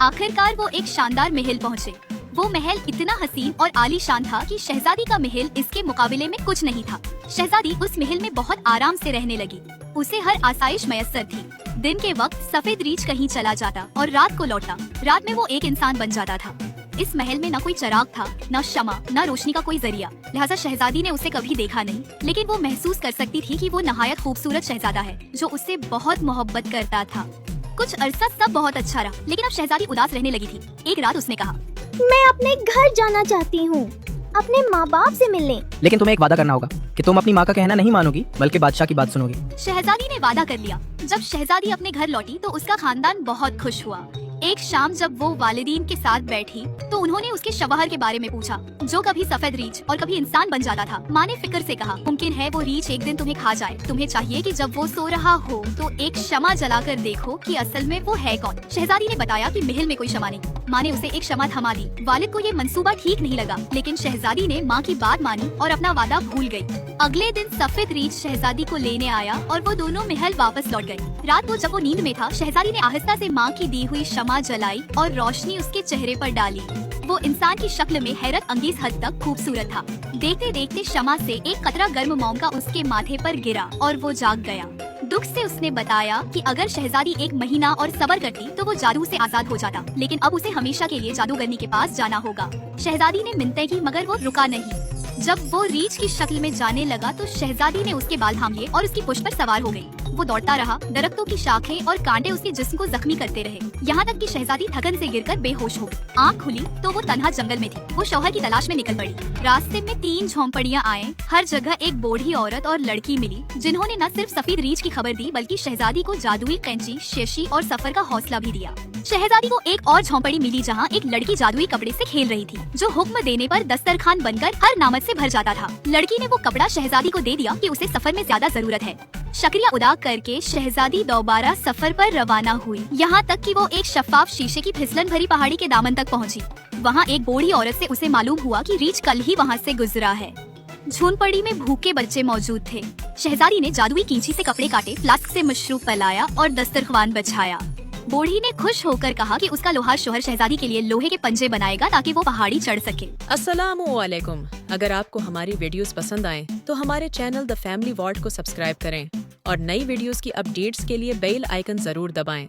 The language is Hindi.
आखिरकार वो एक शानदार महल पहुँचे। वो महल इतना हसीन और आलीशान था कि शहजादी का महल इसके मुकाबले में कुछ नहीं था। शहजादी उस महल में बहुत आराम से रहने लगी। उसे हर आसाइश मयस्सर थी। दिन के वक्त सफेद रीछ कहीं चला जाता और रात को लौटता। रात में वो एक इंसान बन जाता था। इस महल में न कोई चिराग था, न शमा, न रोशनी का कोई जरिया, लिहाजा शहजादी ने उसे कभी देखा नहीं। लेकिन वो महसूस कर सकती थी कि वो नहायत खूबसूरत शहजादा है जो उससे बहुत मोहब्बत करता था। कुछ अरसा सब बहुत अच्छा रहा, लेकिन अब शहजादी उदास रहने लगी थी। एक रात उसने कहा, मैं अपने घर जाना चाहती हूँ, अपने माँ बाप से मिलने। लेकिन तुम्हें एक वादा करना होगा कि तुम अपनी माँ का कहना नहीं मानोगी बल्कि बादशाह की बात सुनोगी। शहजादी ने वादा कर लिया। जब शहजादी अपने घर लौटी तो उसका खानदान बहुत खुश हुआ। एक शाम जब वो वालिदीन के साथ बैठी तो उन्होंने उसके शवहर के बारे में पूछा जो कभी सफेद रीछ और कभी इंसान बन जाता था। माँ ने फिक्र से कहा, मुमकिन है वो रीछ एक दिन तुम्हें खा जाए। तुम्हें चाहिए कि जब वो सो रहा हो तो एक शमा जलाकर देखो कि असल में वो है कौन। शहजादी ने बताया कि महल में कोई शमा नहीं। माँ ने उसे एक शमा थमा दी। वालिद को ये मंसूबा ठीक नहीं लगा, लेकिन शहजादी ने माँ की बात मानी और अपना वादा भूल गई। अगले दिन सफेद रीछ शहजादी को लेने आया और वो दोनों महल वापस लौट गए। रात को जब वो नींद में था, शहजादी ने आहिस्ता से माँ की दी हुई शमा जलाई और रोशनी उसके चेहरे पर डाली। वो इंसान की शक्ल में हैरत अंगेज हद तक खूबसूरत था। देखते देखते शमा से एक कतरा गर्म मोम का उसके माथे पर गिरा और वो जाग गया। दुख से उसने बताया कि अगर शहजादी 1 महीना और सब्र करती तो वो जादू से आजाद हो जाता, लेकिन अब उसे हमेशा के लिए जादूगरनी के पास जाना होगा। शहजादी ने मिन्नतें की मगर वो रुका नहीं। जब वो रीछ की शक्ल में जाने लगा तो शहजादी ने उसके बाल थाम लिए और उसकी पुष्प पर सवार हो गई। वो दौड़ता रहा। दरख्तों की शाखें और कांटे उसके जिस्म को जख्मी करते रहे, यहाँ तक कि शहजादी थकन से गिरकर बेहोश हो गई। आँख खुली तो वो तन्हा जंगल में थी। वो शौहर की तलाश में निकल पड़ी। रास्ते में 3 झोंपड़ियाँ आए। हर जगह एक बूढ़ी औरत और लड़की मिली जिन्होंने न सिर्फ सफेद रीछ की खबर दी बल्कि शहजादी को जादुई कैंची, शेशी और सफर का हौसला भी दिया। शहजादी को एक और झोंपड़ी मिली जहाँ एक लड़की जादुई कपड़े से खेल रही थी जो हुक्म देने पर दस्तरखान बनकर हर नामत से भर जाता था। लड़की ने वो कपड़ा शहजादी को दे दिया कि उसे सफर में ज्यादा जरूरत है। शुक्रिया अदा करके शहजादी दोबारा सफर पर रवाना हुई, यहाँ तक कि वो एक शफाफ शीशे की फिसलन भरी पहाड़ी के दामन तक पहुँची। वहाँ एक बूढ़ी औरत से उसे मालूम हुआ कि रीछ कल ही वहाँ से गुजरा है। झोंपड़ी में भूखे बच्चे मौजूद थे। शहजादी ने जादुई कींची से कपड़े काटे, फ्लास्क से मशरूब पिलाया और दस्तरखान बिछाया। बूढ़ी ने खुश होकर कहा कि उसका लोहार शोहर शहजादी के लिए लोहे के पंजे बनाएगा ताकि वो पहाड़ी चढ़ सके। अस्सलामुअलैकुम। अगर आपको हमारी वीडियोस पसंद आए तो हमारे चैनल द फैमिली वॉल्ट को सब्सक्राइब करें और नई वीडियोस की अपडेट्स के लिए बेल आइकन जरूर दबाएं।